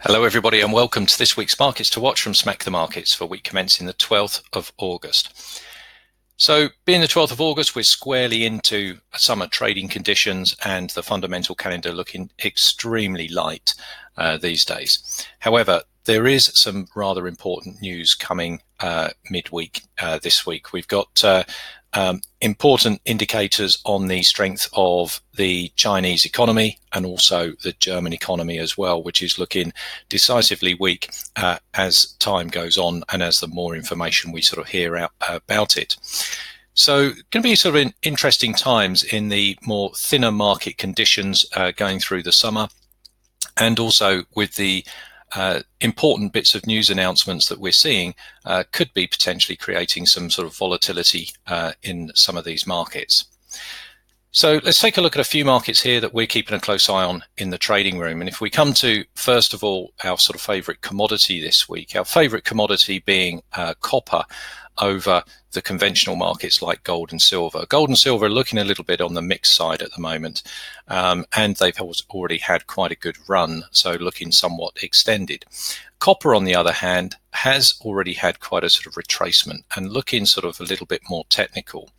Hello everybody and welcome to this week's Markets to Watch from Smack the Markets for week commencing the 12th of August. So being the 12th of August, we're squarely into summer trading conditions and the fundamental calendar looking extremely light these days. However, there is some rather important news coming midweek this week. We've got important indicators on the strength of the Chinese economy and also the German economy as well, which is looking decisively weak as time goes on and as the more information we sort of hear out about it. So going to be sort of interesting times in the more thinner market conditions going through the summer, and also with the important bits of news announcements that we're seeing could be potentially creating some sort of volatility in some of these markets. So let's take a look at a few markets here that we're keeping a close eye on in the trading room. And if we come to, first of all, our sort of favorite commodity this week, our favorite commodity being copper over the conventional markets like gold and silver. Gold and silver are looking a little bit on the mixed side at the moment, and they've already had quite a good run, so looking somewhat extended. Copper, on the other hand, has already had quite a sort of retracement and looking sort of a little bit more technical.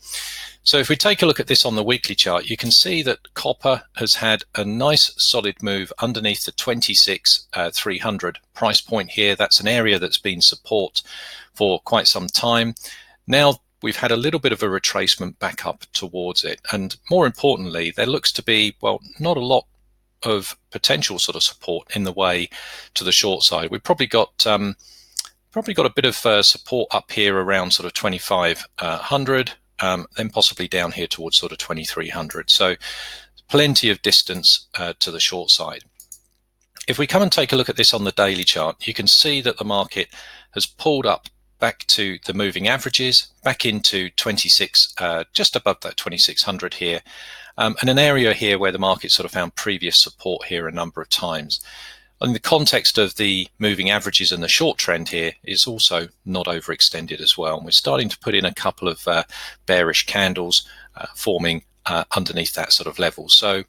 So if we take a look at this on the weekly chart, you can see that copper has had a nice solid move underneath the 26,300 price point here. That's an area that's been support for quite some time. Now we've had a little bit of a retracement back up towards it. And more importantly, there looks to be, well, not a lot of potential sort of support in the way to the short side. We've probably got a bit of support up here around sort of 2,500. Then possibly down here towards sort of 2,300. So plenty of distance to the short side. If we come and take a look at this on the daily chart, you can see that the market has pulled up back to the moving averages, back into 26, just above that 2,600 here, and an area here where the market sort of found previous support here a number of times. In the context of the moving averages and the short trend here is also not overextended as well. And we're starting to put in a couple of bearish candles forming underneath that sort of level. So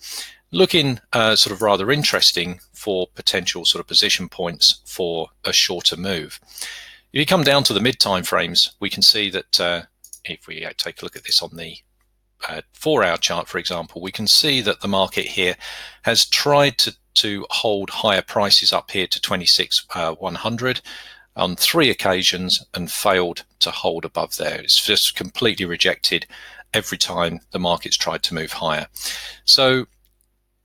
looking sort of rather interesting for potential sort of position points for a shorter move. If you come down to the mid-time frames, we can see that if we take a look at this on the 4-hour chart, for example, we can see that the market here has tried to hold higher prices up here to 26,100 on 3 occasions and failed to hold above there. It's just completely rejected every time the market's tried to move higher. So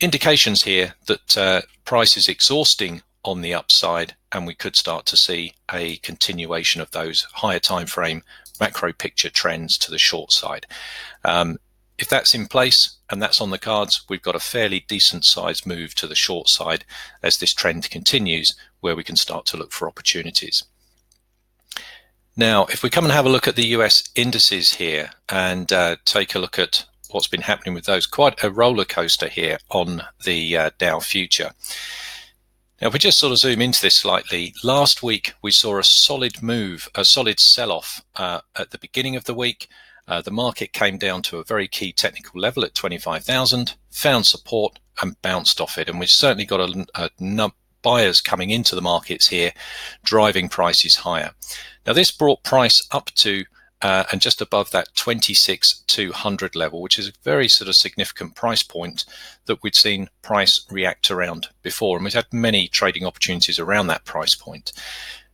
indications here that price is exhausting on the upside, and we could start to see a continuation of those higher time frame macro picture trends to the short side. If that's in place and that's on the cards, we've got a fairly decent sized move to the short side as this trend continues, where we can start to look for opportunities. Now, if we come and have a look at the US indices here and take a look at what's been happening with those, quite a roller coaster here on the Dow future. Now, if we just sort of zoom into this slightly, last week we saw a solid move, a solid sell-off at the beginning of the week. The market came down to a very key technical level at 25,000, found support and bounced off it. And we've certainly got a buyers coming into the markets here, driving prices higher. Now, this brought price up to and just above that 26,200 level, which is a very sort of significant price point that we'd seen price react around before. And we've had many trading opportunities around that price point.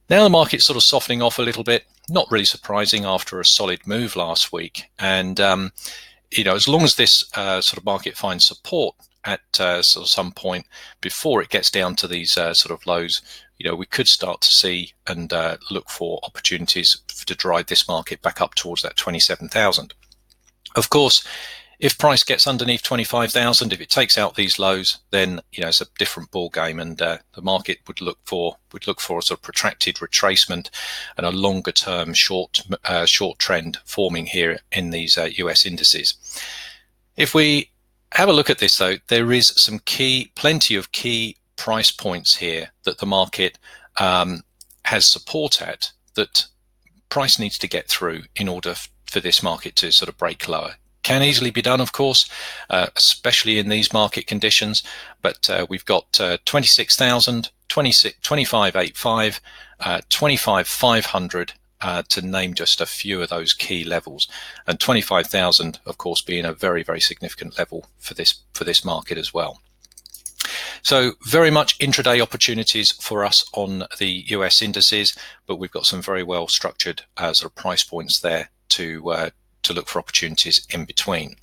Now the market's sort of softening off a little bit, not really surprising after a solid move last week. And, as long as this sort of market finds support at sort of some point before it gets down to these sort of lows, we could start to see and look for opportunities to drive this market back up towards that 27,000. Of course, if price gets underneath 25,000, if it takes out these lows, then it's a different ball game, and the market would look for a sort of protracted retracement and a longer term short trend forming here in these US indices. If we have a look at this, though, there is plenty of key price points here that the market has support at, that price needs to get through in order for this market to sort of break lower. Can easily be done, of course, especially in these market conditions, but we've got 26,000 25.85, 25.500, to name just a few of those key levels, and 25,000 of course being a very, very significant level for this market as well. So very much intraday opportunities for us on the US indices, but we've got some very well structured sort of price points there to look for opportunities in between.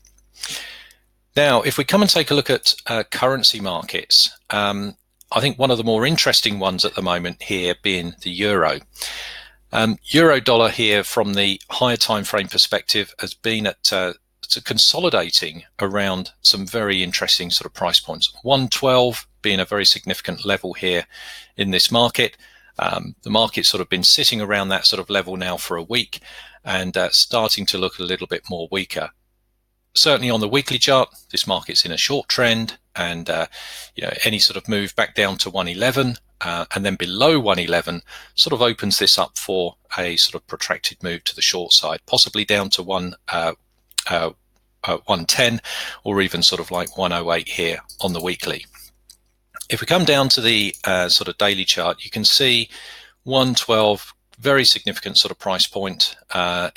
Now, if we come and take a look at currency markets, I think one of the more interesting ones at the moment here being the euro. Euro dollar here from the higher time frame perspective has been at consolidating around some very interesting sort of price points. 112 being a very significant level here in this market. The market's sort of been sitting around that sort of level now for a week and starting to look a little bit more weaker. Certainly on the weekly chart, this market's in a short trend, and any sort of move back down to 111 and then below 111 sort of opens this up for a sort of protracted move to the short side, possibly down to 110 or even sort of like 108 here on the weekly. If we come down to the sort of daily chart, you can see 112, very significant sort of price point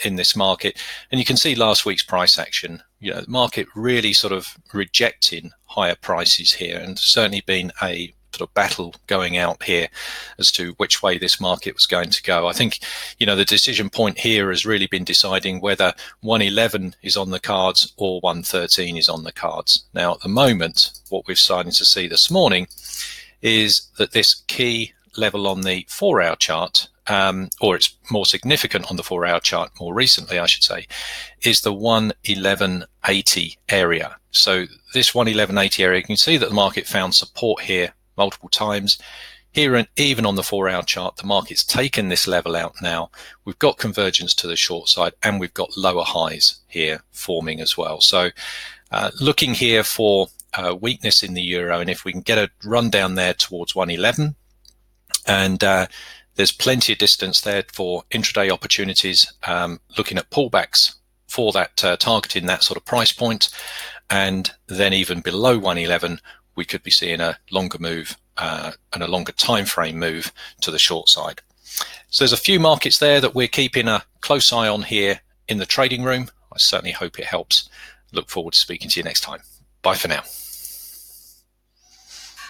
in this market, and you can see last week's price action. The market really sort of rejecting higher prices here, and certainly been a sort of battle going out here as to which way this market was going to go. I think the decision point here has really been deciding whether 111 is on the cards or 113 is on the cards. Now at the moment, what we're starting to see this morning is that this key level on the 4-hour chart, or it's more significant on the 4-hour chart more recently, I should say, is the 111.80 area. So this 111.80 area, you can see that the market found support here multiple times. Here, and even on the 4-hour chart, the market's taken this level out now. We've got convergence to the short side, and we've got lower highs here forming as well. So looking here for weakness in the euro, and if we can get a run down there towards 111, and there's plenty of distance there for intraday opportunities, looking at pullbacks for that, targeting that sort of price point, and then even below 111 we could be seeing a longer move and a longer time frame move to the short side. So there's a few markets there that we're keeping a close eye on here in the trading room. I certainly hope it helps. Look forward to speaking to you next time. Bye for now.